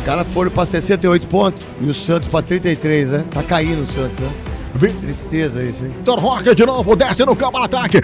caras foram pra 68 pontos e o Santos pra 33, né? Tá caindo o Santos, né? Tristeza isso, hein? Vitor Roque de novo, desce no campo, ataque.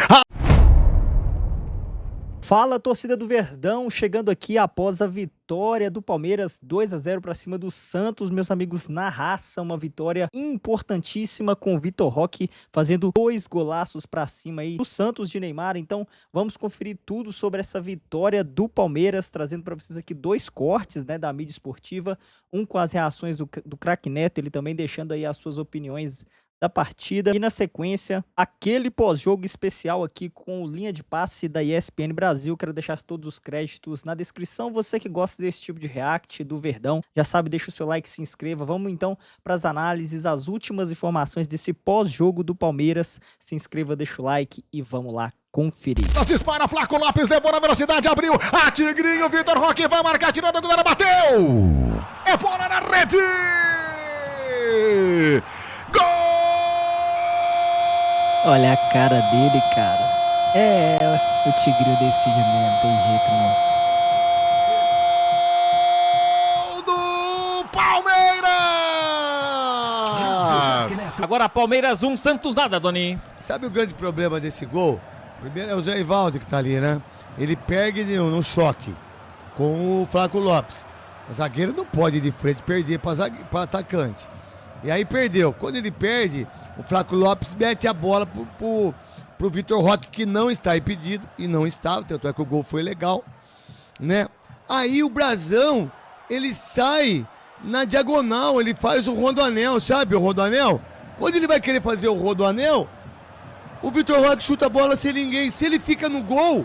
Fala, torcida do Verdão, chegando aqui após a vitória do Palmeiras 2-0 para cima do Santos, meus amigos, na raça, uma vitória importantíssima com o Vitor Roque fazendo 2 golaços para cima aí do Santos de Neymar. Então, vamos conferir tudo sobre essa vitória do Palmeiras, trazendo para vocês aqui 2 cortes, né, da mídia esportiva, um com as reações do craque Neto, ele também deixando aí as suas opiniões da partida, e na sequência, aquele pós-jogo especial aqui com linha de passe da ESPN Brasil. Quero deixar todos os créditos na descrição. Você que gosta desse tipo de react do Verdão, já sabe, deixa o seu like, se inscreva. Vamos então para as análises, as últimas informações desse pós-jogo do Palmeiras. Se inscreva, deixa o like e vamos lá conferir. Dispara, Flaco Lopes, levou na velocidade, abriu, a Tigrinho, Vitor Roque vai marcar, tirando a goleira, bateu! É bola na rede! Gol! Olha a cara dele, cara. O Tigrinho decide mesmo, tem jeito não. Do Palmeiras! Agora Palmeiras 1, Santos nada, Doni. Sabe o grande problema desse gol? Primeiro é o Zé Ivaldo que tá ali, né? Ele perde num choque com o Flaco Lopes. O zagueiro não pode ir de frente perder para atacante. E aí perdeu. Quando ele perde, o Flaco Lopes mete a bola pro Vitor Roque, que não está impedido, e não estava, tanto é que o gol foi legal, né? Aí o Brasão, ele sai na diagonal, ele faz o rodoanel, sabe o rodoanel? Quando ele vai querer fazer o rodoanel, o Vitor Roque chuta a bola sem ninguém. Se ele fica no gol,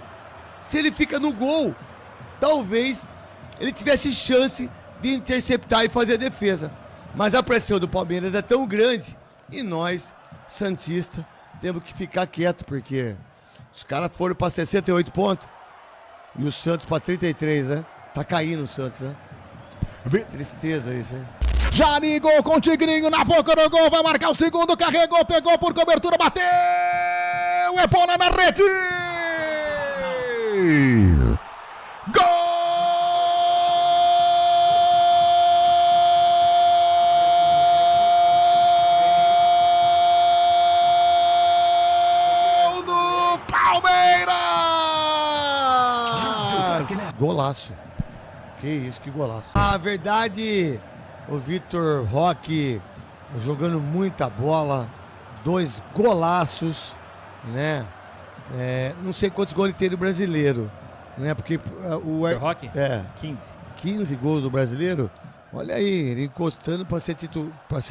talvez ele tivesse chance de interceptar e fazer a defesa. Mas a pressão do Palmeiras é tão grande e nós, santistas, temos que ficar quieto, porque os caras foram para 68 pontos e o Santos para 33, né? Tá caindo o Santos, né? Tristeza isso, hein? Já ligou com o Tigrinho na boca do gol, vai marcar o segundo, carregou, pegou por cobertura, bateu! É bola na rede! Gol! Golaço. Que isso, que golaço. A verdade, o Vitor Roque jogando muita bola, 2 golaços, né? Não sei quantos gols ele tem no brasileiro, né? Porque o Roque? 15 gols do brasileiro. Olha aí, ele encostando para ser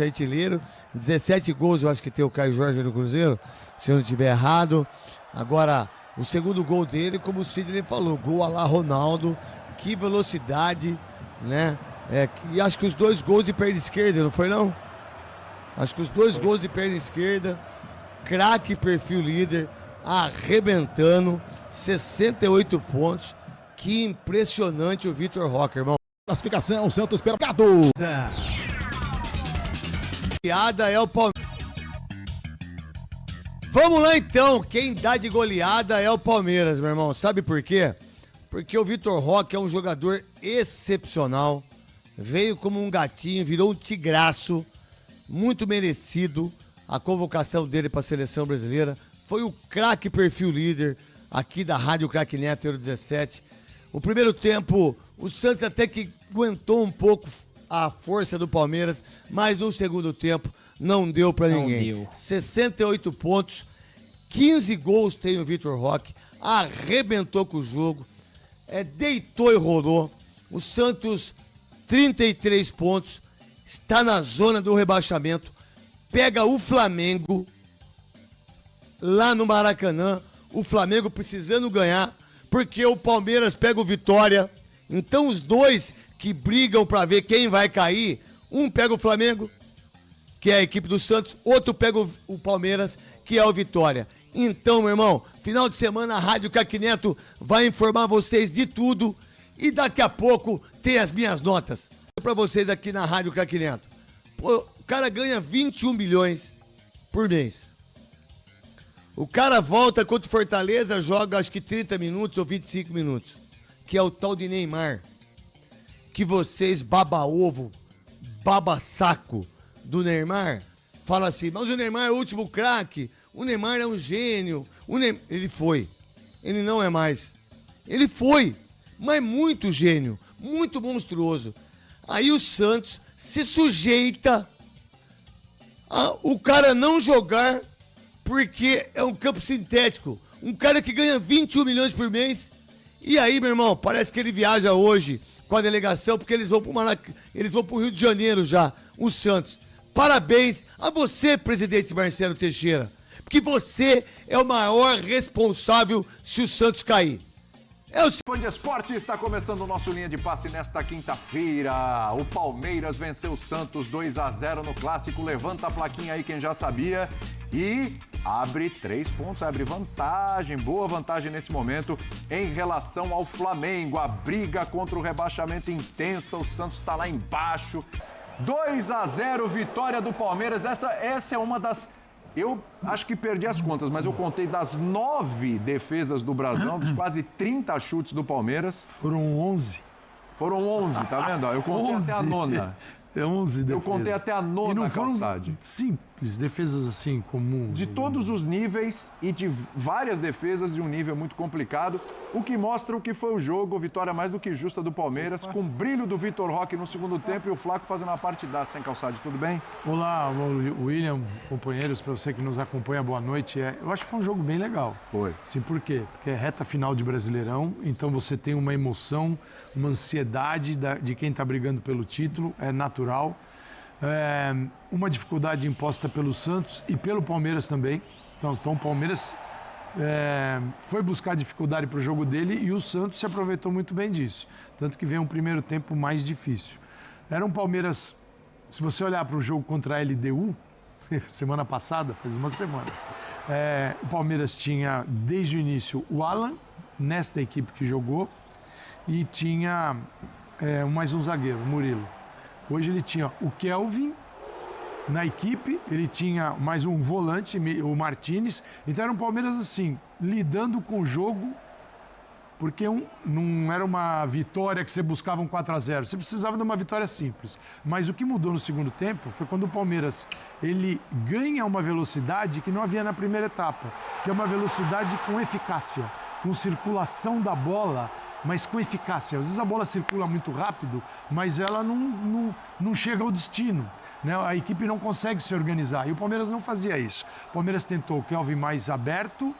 artilheiro. 17 gols eu acho que tem o Caio Jorge no Cruzeiro, se eu não estiver errado. Agora, o segundo gol dele, como o Sidney falou, gol a lá Ronaldo, que velocidade, né? E acho que os 2 gols de perna esquerda, não foi não? Acho que os 2 gols de perna esquerda, craque perfil líder, arrebentando, 68 pontos. Que impressionante o Vitor Roque, irmão. Classificação, Santos pegado. Goleada é o Palmeiras. Vamos lá então, quem dá de goleada é o Palmeiras, meu irmão. Sabe por quê? Porque o Vitor Roque é um jogador excepcional. Veio como um gatinho, virou um tigraço. Muito merecido a convocação dele para a seleção brasileira. Foi o craque perfil líder aqui da Rádio Craque Neto 17. O primeiro tempo, o Santos até que aguentou um pouco a força do Palmeiras, mas no segundo tempo não deu para ninguém. 68 pontos, 15 gols tem o Vitor Roque, arrebentou com o jogo, deitou e rolou. O Santos, 33 pontos, está na zona do rebaixamento, pega o Flamengo lá no Maracanã, o Flamengo precisando ganhar, porque o Palmeiras pega o Vitória. Então os dois que brigam para ver quem vai cair, um pega o Flamengo, que é a equipe do Santos, outro pega o Palmeiras, que é o Vitória. Então, meu irmão, final de semana a Rádio Craque Neto vai informar vocês de tudo e daqui a pouco tem as minhas notas para vocês aqui na Rádio Craque Neto. Pô, o cara ganha 21 milhões por mês. O cara volta contra o Fortaleza, joga acho que 30 minutos ou 25 minutos, que é o tal de Neymar. que vocês baba-ovo, baba-saco do Neymar, falam assim, mas o Neymar é o último craque, o Neymar é um gênio, ele foi, ele não é mais. Ele foi, mas muito gênio, muito monstruoso. Aí o Santos se sujeita a o cara não jogar porque é um campo sintético. Um cara que ganha 21 milhões por mês. E aí, meu irmão, parece que ele viaja hoje com a delegação porque eles vão pro Rio de Janeiro já, o Santos. Parabéns a você, presidente Marcelo Teixeira, porque você é o maior responsável se o Santos cair. Fã de esporte, está começando o nosso Linha de Passe nesta quinta-feira. O Palmeiras venceu o Santos 2-0 no Clássico. Levanta a plaquinha aí quem já sabia. E abre 3 pontos, abre vantagem, boa vantagem nesse momento em relação ao Flamengo. A briga contra o rebaixamento intensa, o Santos está lá embaixo. 2-0, vitória do Palmeiras. Essa é uma das... Eu acho que perdi as contas, mas eu contei das 9 defesas do Brasão, dos quase 30 chutes do Palmeiras. Foram 11. Foram 11, tá vendo? Eu contei 11. Até a nona. É 11 defesas. Eu contei até a nona, e não foram Calçade. Simples, defesas assim, comuns. De todos os níveis e de várias defesas de um nível muito complicado, o que mostra o que foi o jogo, vitória mais do que justa do Palmeiras, com brilho do Vitor Roque no segundo tempo e o Flaco fazendo a partidaça, hein, Calçade? Tudo bem? Olá, William, companheiros, para você que nos acompanha, boa noite. Eu acho que foi um jogo bem legal. Foi. Sim, por quê? Porque é reta final de Brasileirão, então você tem uma emoção, uma ansiedade de quem está brigando pelo título, é natural. Uma dificuldade imposta pelo Santos e pelo Palmeiras também. Então o Palmeiras foi buscar dificuldade para o jogo dele e o Santos se aproveitou muito bem disso. Tanto que veio um primeiro tempo mais difícil. Era um Palmeiras, se você olhar para o jogo contra a LDU, semana passada, faz uma semana, o Palmeiras tinha desde o início o Alan, nesta equipe que jogou, e tinha mais um zagueiro, o Murilo. Hoje ele tinha o Kelvin na equipe, ele tinha mais um volante, o Martínez. Então era um Palmeiras assim, lidando com o jogo, porque não era uma vitória que você buscava um 4-0. Você precisava de uma vitória simples. Mas o que mudou no segundo tempo foi quando o Palmeiras ele ganha uma velocidade que não havia na primeira etapa, que é uma velocidade com eficácia, com circulação da bola, mas com eficácia. Às vezes a bola circula muito rápido, mas ela não chega ao destino, né? A equipe não consegue se organizar. E o Palmeiras não fazia isso. O Palmeiras tentou o Kelvin mais aberto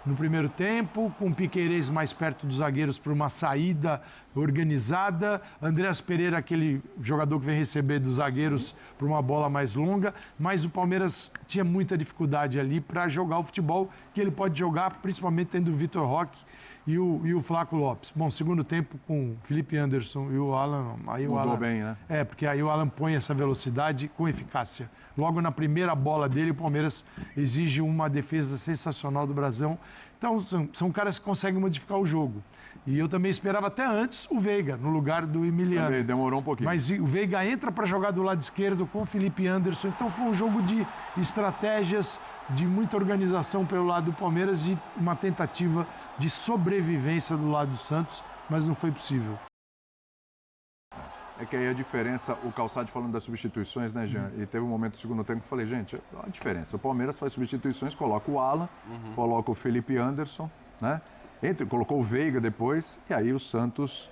no primeiro tempo, com o Piquerez mais perto dos zagueiros para uma saída organizada. Andreas Pereira, aquele jogador que vem receber dos zagueiros para uma bola mais longa. Mas o Palmeiras tinha muita dificuldade ali para jogar o futebol que ele pode jogar, principalmente tendo o Vitor Roque e o Flaco Lopes. Bom, segundo tempo com o Felipe Anderson e o Alan... Aí mudou o Alan, bem, né? porque aí o Alan põe essa velocidade com eficácia. Logo na primeira bola dele, o Palmeiras exige uma defesa sensacional do Brasão. Então, são caras que conseguem modificar o jogo. E eu também esperava até antes o Veiga, no lugar do Emiliano. Também demorou um pouquinho. Mas o Veiga entra para jogar do lado esquerdo com o Felipe Anderson. Então foi um jogo de estratégias, de muita organização pelo lado do Palmeiras e uma tentativa de sobrevivência do lado do Santos, mas não foi possível. É que aí a diferença, o Calçade falando das substituições, né, Jean? E teve um momento do segundo tempo que eu falei, gente, olha a diferença. O Palmeiras faz substituições, coloca o Alan, coloca o Felipe Anderson, né? Colocou o Veiga depois, e aí o Santos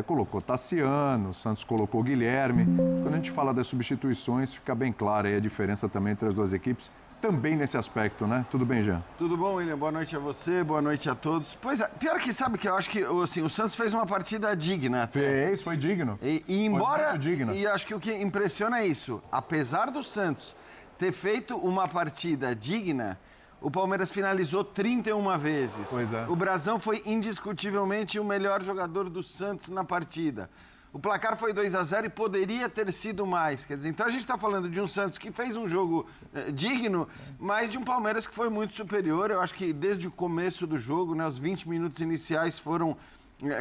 colocou Tassiano, o Santos colocou o Guilherme. Quando a gente fala das substituições, fica bem clara aí a diferença também entre as duas equipes. Também nesse aspecto, né? Tudo bem, Jean? Tudo bom, William? Boa noite a você, boa noite a todos. Pois é, pior que sabe que eu acho que assim, o Santos fez uma partida digna. Fez, foi digno. E embora... Foi muito digno. E acho que o que impressiona é isso. Apesar do Santos ter feito uma partida digna, o Palmeiras finalizou 31 vezes. Pois é. O Brasão foi indiscutivelmente o melhor jogador do Santos na partida. O placar foi 2-0 e poderia ter sido mais. Quer dizer, então a gente está falando de um Santos que fez um jogo digno, mas de um Palmeiras que foi muito superior. Eu acho que desde o começo do jogo, né, os 20 minutos iniciais foram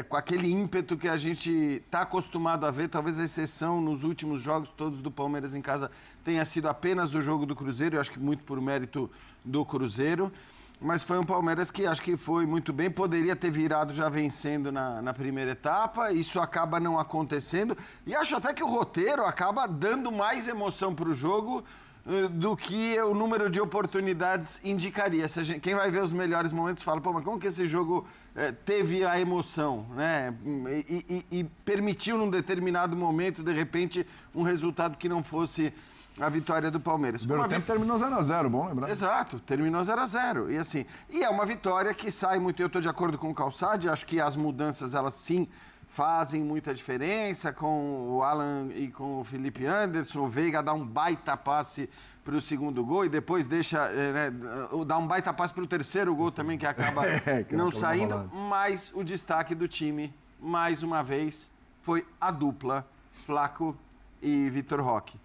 com aquele ímpeto que a gente está acostumado a ver. Talvez a exceção nos últimos jogos todos do Palmeiras em casa tenha sido apenas o jogo do Cruzeiro. Eu acho que muito por mérito do Cruzeiro. Mas foi um Palmeiras que acho que foi muito bem, poderia ter virado já vencendo na primeira etapa, isso acaba não acontecendo, e acho até que o roteiro acaba dando mais emoção para o jogo do que o número de oportunidades indicaria. Quem vai ver os melhores momentos fala, pô, mas como que esse jogo teve a emoção, né? E permitiu num determinado momento, de repente, um resultado que não fosse a vitória do Palmeiras. O primeiro tempo terminou 0x0, bom lembrar. Exato, terminou 0x0. E assim, é uma vitória que sai muito, eu estou de acordo com o Calçade, acho que as mudanças, elas sim fazem muita diferença, com o Alan e com o Felipe Anderson. O Veiga dá um baita passe para o segundo gol e depois deixa, dá um baita passe para o terceiro gol também, que acaba não saindo. Mas o destaque do time, mais uma vez, foi a dupla Flaco e Vitor Roque.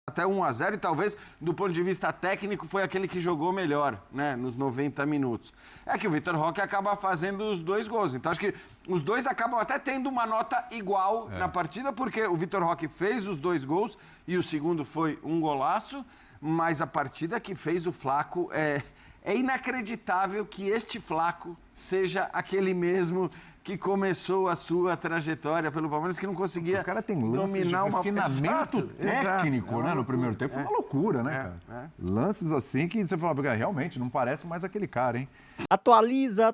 Até 1x0 e talvez, do ponto de vista técnico, foi aquele que jogou melhor, né, nos 90 minutos. É que o Vitor Roque acaba fazendo os 2 gols. Então, acho que os dois acabam até tendo uma nota igual na partida, porque o Vitor Roque fez os 2 gols e o segundo foi um golaço, mas a partida que fez o Flaco é inacreditável que este Flaco seja aquele mesmo que começou a sua trajetória pelo Palmeiras, que não conseguia o cara tem lances dominar de refinamento técnico, né, no primeiro tempo. Foi uma loucura, né, cara? Lances assim que você fala, realmente, não parece mais aquele cara, hein? Atualiza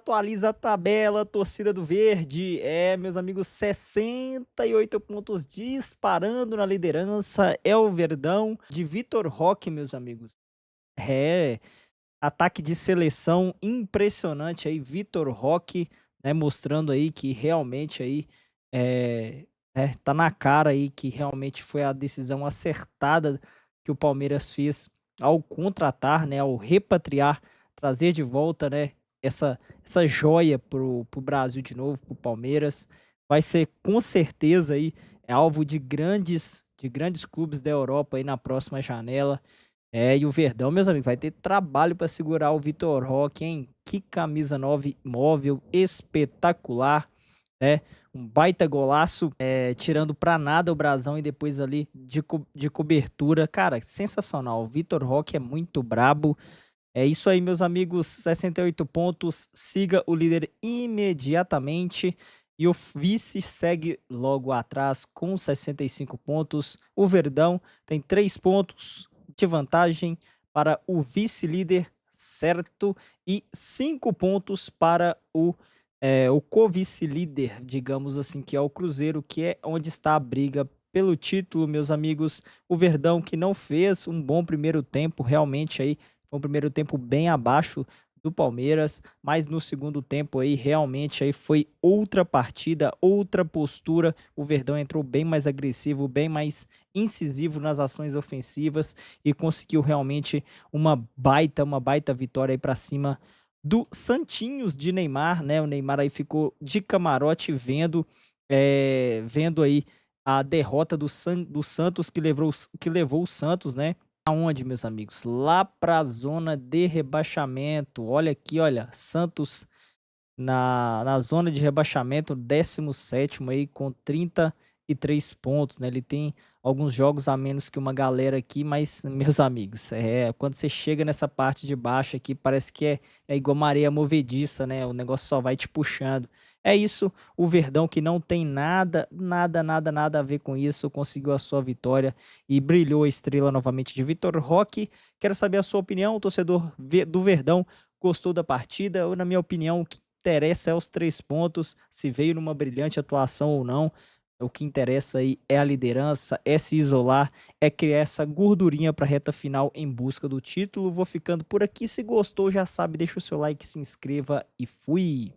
a tabela, torcida do Verde. Meus amigos, 68 pontos disparando na liderança. É o Verdão de Vitor Roque, meus amigos. Ataque de seleção impressionante aí, Vitor Roque, né, mostrando aí que realmente aí tá na cara aí que realmente foi a decisão acertada que o Palmeiras fez ao contratar, né, ao repatriar, trazer de volta, né, essa joia pro Brasil de novo, pro Palmeiras. Vai ser com certeza aí alvo de grandes clubes da Europa aí na próxima janela. E o Verdão, meus amigos, vai ter trabalho para segurar o Vitor Roque, hein? Que camisa 9 móvel, espetacular, né? Um baita golaço, tirando pra nada o brasão e depois ali de cobertura. Cara, sensacional. O Vitor Roque é muito brabo. É isso aí, meus amigos, 68 pontos. Siga o líder imediatamente. E o vice segue logo atrás com 65 pontos. O Verdão tem 3 pontos de vantagem para o vice-líder, certo? E 5 pontos para o co-vice-líder, digamos assim, que é o Cruzeiro, que é onde está a briga pelo título, meus amigos. O Verdão, que não fez um bom primeiro tempo, realmente aí foi um primeiro tempo bem abaixo do Palmeiras, mas no segundo tempo aí realmente aí foi outra partida, outra postura. O Verdão entrou bem mais agressivo, bem mais incisivo nas ações ofensivas e conseguiu realmente uma baita vitória aí para cima do Santinhos de Neymar, né? O Neymar aí ficou de camarote vendo aí a derrota do Santos que levou o Santos, né? Aonde, meus amigos? Lá para a zona de rebaixamento. Olha aqui, olha, Santos na zona de rebaixamento, 17º aí com 33 pontos, né? Ele tem alguns jogos a menos que uma galera aqui, mas, meus amigos, quando você chega nessa parte de baixo aqui, parece que é igual uma areia movediça, né? O negócio só vai te puxando. É isso, o Verdão, que não tem nada a ver com isso, conseguiu a sua vitória e brilhou a estrela novamente de Vitor Roque. Quero saber a sua opinião, o torcedor do Verdão gostou da partida? Ou, na minha opinião, o que interessa é os 3 pontos, se veio numa brilhante atuação ou não. O que interessa aí é a liderança, é se isolar, é criar essa gordurinha para a reta final em busca do título. Vou ficando por aqui. Se gostou, já sabe, deixa o seu like, se inscreva e fui!